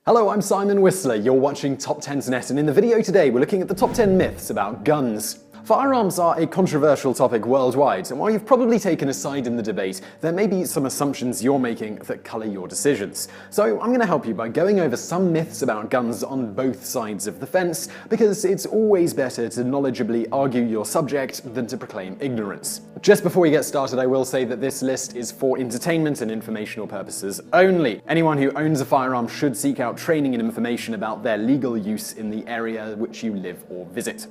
Hello, I'm Simon Whistler, you're watching TopTenzNet, and in the video today we're looking at the top 10 myths about guns. Firearms are a controversial topic worldwide, and while you've probably taken a side in the debate, there may be some assumptions you're making that colour your decisions. So I'm going to help you by going over some myths about guns on both sides of the fence, because it's always better to knowledgeably argue your subject than to proclaim ignorance. Just before we get started, I will say that this list is for entertainment and informational purposes only. Anyone who owns a firearm should seek out training and information about their legal use in the area which you live or visit.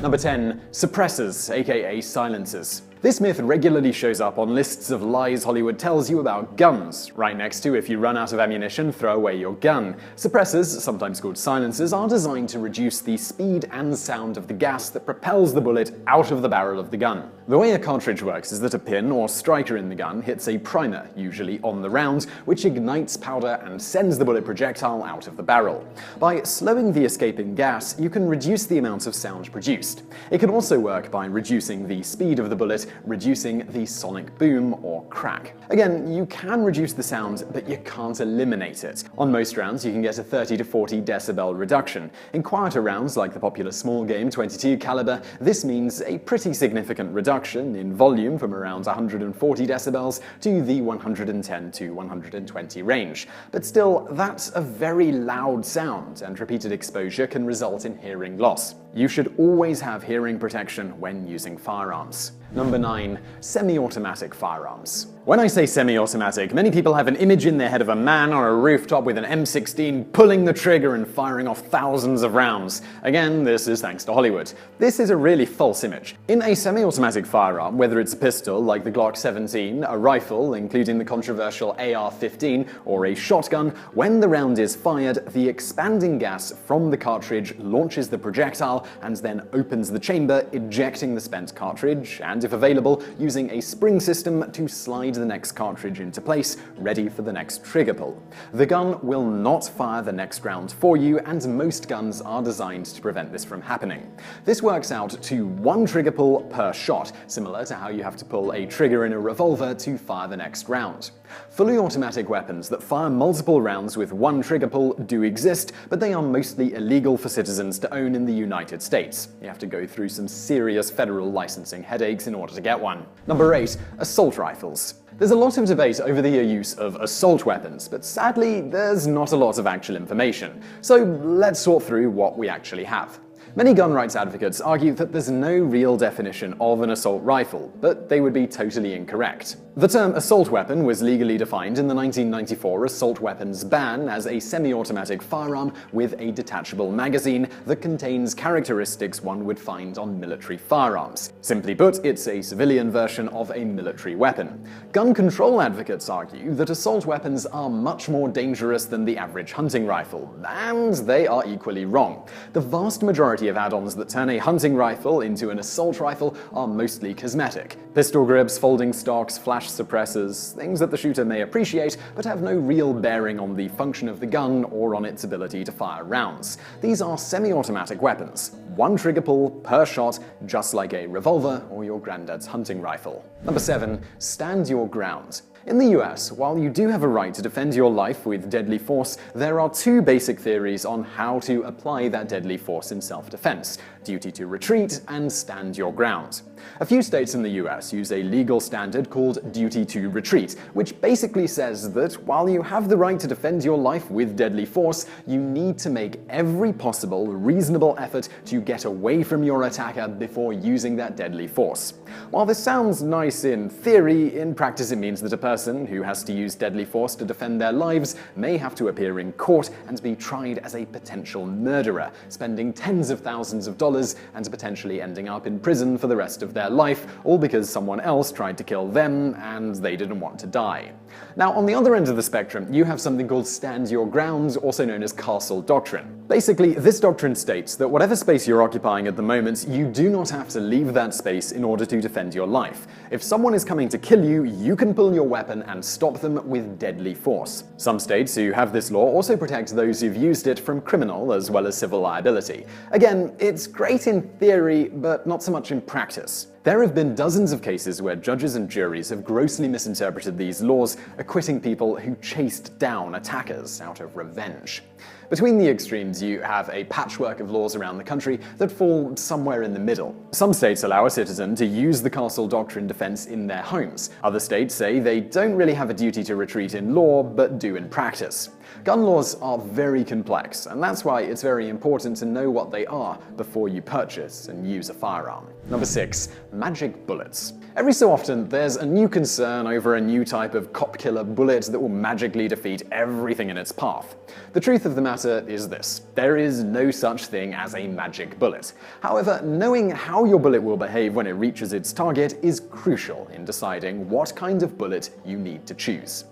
Number 10. Suppressors, aka silencers. This myth regularly shows up on lists of lies Hollywood tells you about guns, right next to if you run out of ammunition, throw away your gun. Suppressors, sometimes called silencers, are designed to reduce the speed and sound of the gas that propels the bullet out of the barrel of the gun. The way a cartridge works is that a pin or striker in the gun hits a primer, usually on the round, which ignites powder and sends the bullet projectile out of the barrel. By slowing the escaping gas, you can reduce the amount of sound produced. It can also work by reducing the speed of the bullet, reducing the sonic boom or crack. Again, you can reduce the sound, but you can't eliminate it. On most rounds, you can get a 30 to 40 decibel reduction. In quieter rounds, like the popular small game .22 caliber, this means a pretty significant reduction in volume from around 140 decibels to the 110 to 120 range. But still, that's a very loud sound, and repeated exposure can result in hearing loss. You should always have hearing protection when using firearms. Number 9. Semi-automatic firearms. When I say semi-automatic, many people have an image in their head of a man on a rooftop with an M16 pulling the trigger and firing off thousands of rounds. Again, this is thanks to Hollywood. This is a really false image. In a semi-automatic firearm, whether it's a pistol like the Glock 17, a rifle, including the controversial AR-15, or a shotgun, when the round is fired, the expanding gas from the cartridge launches the projectile and then opens the chamber, ejecting the spent cartridge, and if available, using a spring system to slide the next cartridge into place, ready for the next trigger pull. The gun will not fire the next round for you, and most guns are designed to prevent this from happening. This works out to one trigger pull per shot, similar to how you have to pull a trigger in a revolver to fire the next round. Fully automatic weapons that fire multiple rounds with one trigger pull do exist, but they are mostly illegal for citizens to own in the United States. You have to go through some serious federal licensing headaches in order to get one. Number 8. Assault rifles. There's a lot of debate over the use of assault weapons, but sadly, there's not a lot of actual information. So let's sort through what we actually have. Many gun rights advocates argue that there's no real definition of an assault rifle, but they would be totally incorrect. The term assault weapon was legally defined in the 1994 assault weapons ban as a semi-automatic firearm with a detachable magazine that contains characteristics one would find on military firearms. Simply put, it's a civilian version of a military weapon. Gun control advocates argue that assault weapons are much more dangerous than the average hunting rifle, and they are equally wrong. The vast majority of add-ons that turn a hunting rifle into an assault rifle are mostly cosmetic. Pistol grips, folding stocks, flash suppressors, things that the shooter may appreciate but have no real bearing on the function of the gun or on its ability to fire rounds. These are semi-automatic weapons. One trigger pull per shot, just like a revolver or your granddad's hunting rifle. Number 7. Stand your ground. In the US, while you do have a right to defend your life with deadly force, there are two basic theories on how to apply that deadly force in self-defense: duty to retreat and stand your ground. A few states in the US use a legal standard called duty to retreat, which basically says that while you have the right to defend your life with deadly force, you need to make every possible reasonable effort to get away from your attacker before using that deadly force. While this sounds nice in theory, in practice it means that a person who has to use deadly force to defend their lives may have to appear in court and be tried as a potential murderer, spending tens of thousands of dollars and potentially ending up in prison for the rest of their life, all because someone else tried to kill them and they didn't want to die. Now, on the other end of the spectrum, you have something called stand your ground, also known as castle doctrine. Basically, this doctrine states that whatever space you're occupying at the moment, you do not have to leave that space in order to defend your life. If someone is coming to kill you, you can pull your weapon and stop them with deadly force. Some states who have this law also protect those who've used it from criminal as well as civil liability. Again, it's great in theory, but not so much in practice. There have been dozens of cases where judges and juries have grossly misinterpreted these laws, acquitting people who chased down attackers out of revenge. Between the extremes, you have a patchwork of laws around the country that fall somewhere in the middle. Some states allow a citizen to use the castle doctrine defense in their homes. Other states say they don't really have a duty to retreat in law, but do in practice. Gun laws are very complex, and that's why it's very important to know what they are before you purchase and use a firearm. Number 6. Magic bullets. Every so often, there's a new concern over a new type of cop-killer bullet that will magically defeat everything in its path. The truth of the matter is this: there is no such thing as a magic bullet. However, knowing how your bullet will behave when it reaches its target is crucial in deciding what kind of bullet you need to choose.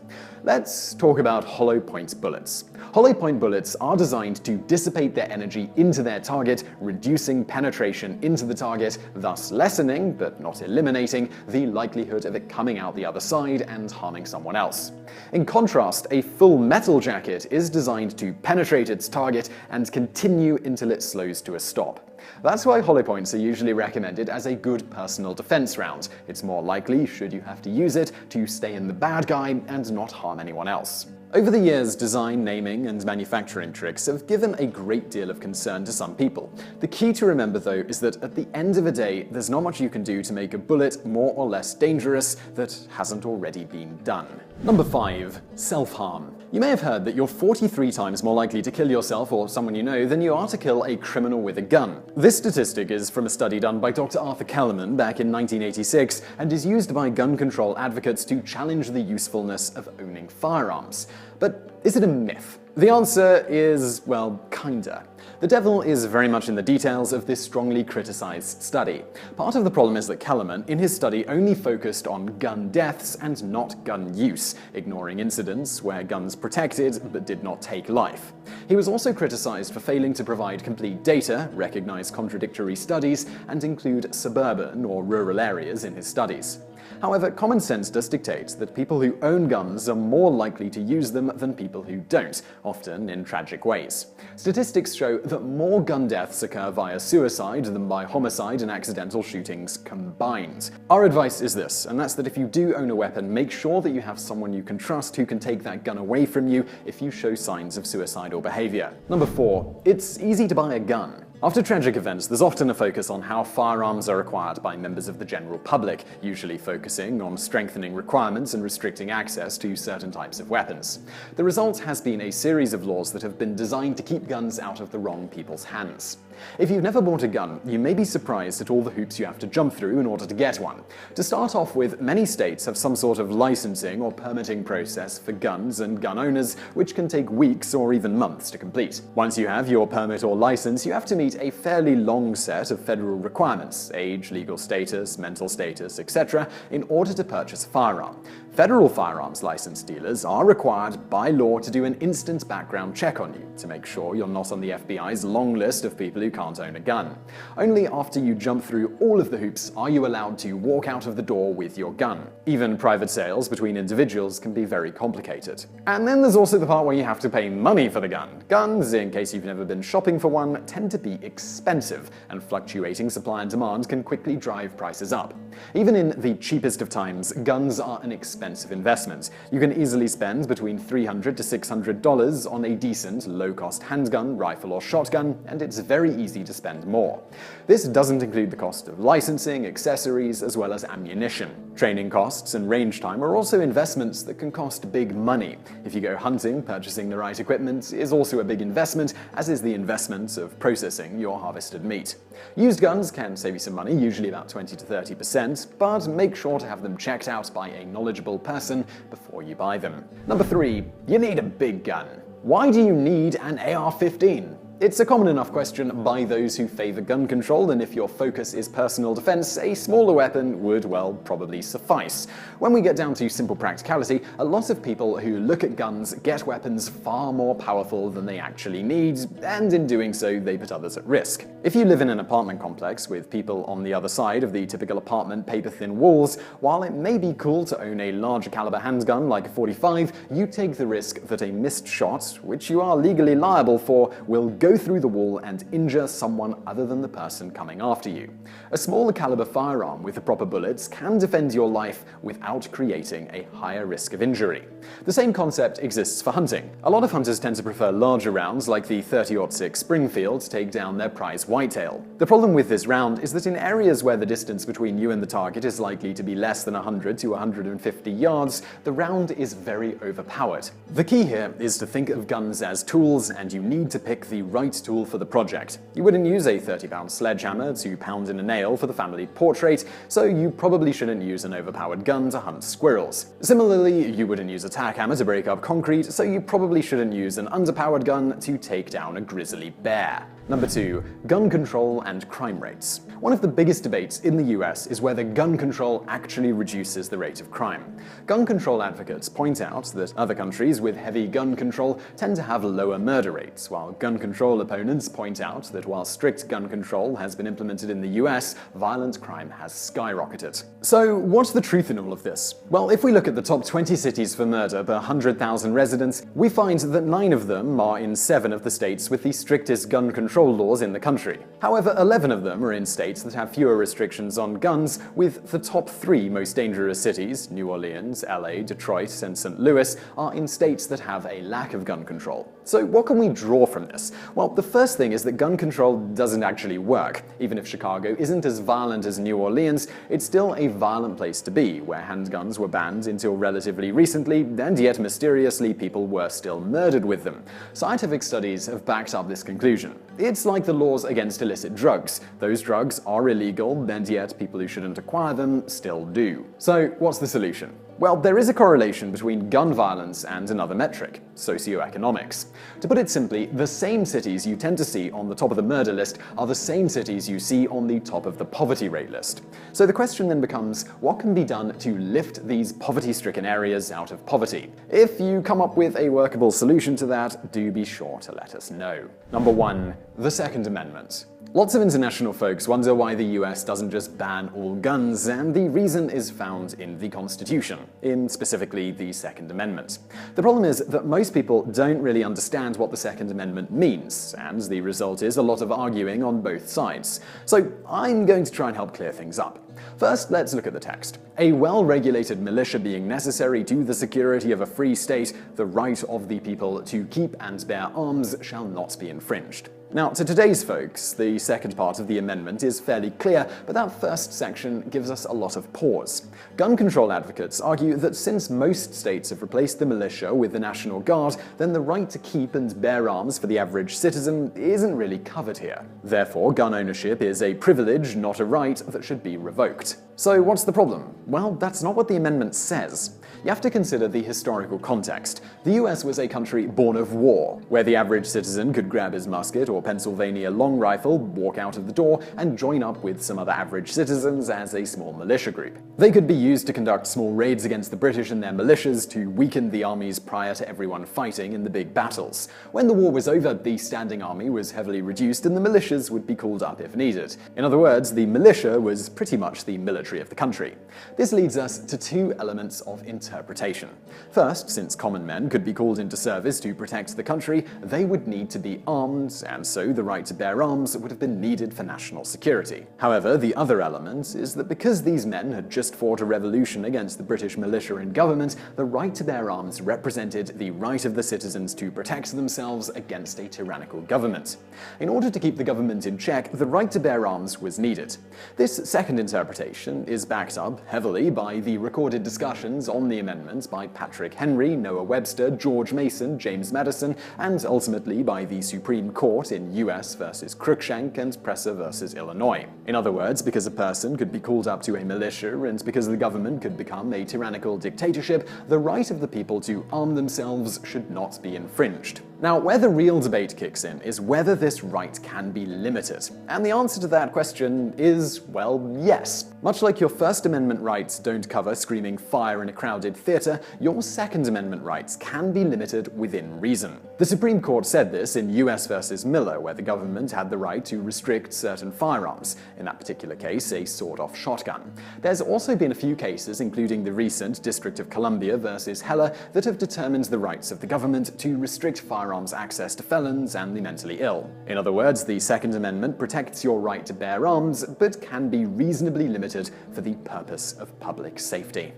Let's talk about hollow point bullets. Hollow point bullets are designed to dissipate their energy into their target, reducing penetration into the target, thus lessening, but not eliminating, the likelihood of it coming out the other side and harming someone else. In contrast, a full metal jacket is designed to penetrate its target and continue until it slows to a stop. That's why hollow points are usually recommended as a good personal defense round. It's more likely, should you have to use it, to stay in the bad guy and not harm anyone else. Over the years, design, naming, and manufacturing tricks have given a great deal of concern to some people. The key to remember, though, is that at the end of the day, there's not much you can do to make a bullet more or less dangerous that hasn't already been done. Number 5. Self-harm. You may have heard that you're 43 times more likely to kill yourself or someone you know than you are to kill a criminal with a gun. This statistic is from a study done by Dr. Arthur Kellerman back in 1986 and is used by gun control advocates to challenge the usefulness of owning firearms. But is it a myth? The answer is, well, kinda. The devil is very much in the details of this strongly criticized study. Part of the problem is that Kellerman, in his study, only focused on gun deaths and not gun use, ignoring incidents where guns protected but did not take life. He was also criticized for failing to provide complete data, recognize contradictory studies, and include suburban or rural areas in his studies. However, common sense does dictate that people who own guns are more likely to use them than people who don't, often in tragic ways. Statistics show that more gun deaths occur via suicide than by homicide and accidental shootings combined. Our advice is this, and that's that if you do own a weapon, make sure that you have someone you can trust who can take that gun away from you if you show signs of suicidal behavior. Number 4. It's easy to buy a gun. After tragic events, there's often a focus on how firearms are acquired by members of the general public, usually focusing on strengthening requirements and restricting access to certain types of weapons. The result has been a series of laws that have been designed to keep guns out of the wrong people's hands. If you've never bought a gun, you may be surprised at all the hoops you have to jump through in order to get one. To start off with, many states have some sort of licensing or permitting process for guns and gun owners, which can take weeks or even months to complete. Once you have your permit or license, you have to meet a fairly long set of federal requirements: age, legal status, mental status, etc., in order to purchase a firearm. Federal firearms license dealers are required by law to do an instant background check on you to make sure you're not on the FBI's long list of people who can't own a gun. Only after you jump through all of the hoops are you allowed to walk out of the door with your gun. Even private sales between individuals can be very complicated. And then there's also the part where you have to pay money for the gun. Guns, in case you've never been shopping for one, tend to be expensive, and fluctuating supply and demand can quickly drive prices up. Even in the cheapest of times, guns are an expensive investment. You can easily spend between $300 to $600 on a decent, low-cost handgun, rifle, or shotgun, and it's very easy to spend more. This doesn't include the cost of licensing, accessories, as well as ammunition. Training costs and range time are also investments that can cost big money. If you go hunting, purchasing the right equipment is also a big investment, as is the investment of processing your harvested meat. Used guns can save you some money, usually about 20 to 30%, but make sure to have them checked out by a knowledgeable person before you buy them. Number 3. You need a big gun. Why do you need an AR-15? It's a common enough question by those who favor gun control, and if your focus is personal defense, a smaller weapon would, well, probably suffice. When we get down to simple practicality, a lot of people who look at guns get weapons far more powerful than they actually need, and in doing so, they put others at risk. If you live in an apartment complex with people on the other side of the typical apartment paper-thin walls, while it may be cool to own a larger caliber handgun like a .45, you take the risk that a missed shot, which you are legally liable for, will go go through the wall and injure someone other than the person coming after you. A smaller caliber firearm with the proper bullets can defend your life without creating a higher risk of injury. The same concept exists for hunting. A lot of hunters tend to prefer larger rounds like the .30-06 Springfield to take down their prize whitetail. The problem with this round is that in areas where the distance between you and the target is likely to be less than 100 to 150 yards, the round is very overpowered. The key here is to think of guns as tools, and you need to pick the right tool for the project. You wouldn't use a 30-pound sledgehammer to pound in a nail for the family portrait, so you probably shouldn't use an overpowered gun to hunt squirrels. Similarly, you wouldn't use a tack hammer to break up concrete, so you probably shouldn't use an underpowered gun to take down a grizzly bear. Number 2. Gun control and crime rates. One of the biggest debates in the US is whether gun control actually reduces the rate of crime. Gun control advocates point out that other countries with heavy gun control tend to have lower murder rates, while gun control opponents point out that while strict gun control has been implemented in the US, violent crime has skyrocketed. So, what's the truth in all of this? Well, if we look at the top 20 cities for murder per 100,000 residents, we find that 9 of them are in 7 of the states with the strictest gun control laws in the country. However, 11 of them are in states that have fewer restrictions on guns, with the top 3 most dangerous cities, New Orleans, LA, Detroit, and St. Louis, are in states that have a lack of gun control. So what can we draw from this? Well, the first thing is that gun control doesn't actually work. Even if Chicago isn't as violent as New Orleans, it's still a violent place to be, where handguns were banned until relatively recently, and yet mysteriously people were still murdered with them. Scientific studies have backed up this conclusion. It's like the laws against illicit drugs. Those drugs are illegal, and yet people who shouldn't acquire them still do. So what's the solution? Well, there is a correlation between gun violence and another metric, socioeconomics. To put it simply, the same cities you tend to see on the top of the murder list are the same cities you see on the top of the poverty rate list. So the question then becomes, what can be done to lift these poverty-stricken areas out of poverty? If you come up with a workable solution to that, do be sure to let us know. Number 1. The Second Amendment. Lots of international folks wonder why the US doesn't just ban all guns, and the reason is found in the Constitution, in specifically the Second Amendment. The problem is that most people don't really understand what the Second Amendment means, and the result is a lot of arguing on both sides. So I'm going to try and help clear things up. First, let's look at the text. A well-regulated militia being necessary to the security of a free state, the right of the people to keep and bear arms shall not be infringed. Now, to today's folks, the second part of the amendment is fairly clear, but that first section gives us a lot of pause. Gun control advocates argue that since most states have replaced the militia with the National Guard, then the right to keep and bear arms for the average citizen isn't really covered here. Therefore, gun ownership is a privilege, not a right, that should be revoked. So what's the problem? Well, that's not what the amendment says. You have to consider the historical context. The US was a country born of war, where the average citizen could grab his musket or Pennsylvania long rifle, walk out of the door, and join up with some other average citizens as a small militia group. They could be used to conduct small raids against the British and their militias to weaken the armies prior to everyone fighting in the big battles. When the war was over, the standing army was heavily reduced and the militias would be called up if needed. In other words, the militia was pretty much the military of the country. This leads us to 2 elements of interpretation. First, since common men could be called into service to protect the country, they would need to be armed, and so the right to bear arms would have been needed for national security. However, the other element is that because these men had just fought a revolution against the British militia and government, the right to bear arms represented the right of the citizens to protect themselves against a tyrannical government. In order to keep the government in check, the right to bear arms was needed. This second interpretation is backed up heavily by the recorded discussions on the amendments by Patrick Henry, Noah Webster, George Mason, James Madison, and ultimately by the Supreme Court in US versus Cruikshank and Presser versus Illinois. In other words, because a person could be called up to a militia and because the government could become a tyrannical dictatorship, the right of the people to arm themselves should not be infringed. Now, where the real debate kicks in is whether this right can be limited. And the answer to that question is, well, yes. Much like your First Amendment rights don't cover screaming fire in a crowded theater, your Second Amendment rights can be limited within reason. The Supreme Court said this in US versus Miller, where the government had the right to restrict certain firearms, in that particular case, a sawed-off shotgun. There's also been a few cases, including the recent District of Columbia versus Heller, that have determined the rights of the government to restrict firearms firearms access to felons and the mentally ill. In other words, the Second Amendment protects your right to bear arms, but can be reasonably limited for the purpose of public safety.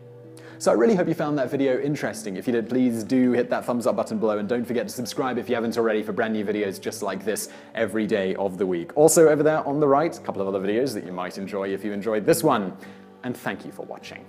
So I really hope you found that video interesting. If you did, please do hit that thumbs up button below, and don't forget to subscribe if you haven't already for brand new videos just like this every day of the week. Also over there on the right, a couple of other videos that you might enjoy if you enjoyed this one. And thank you for watching.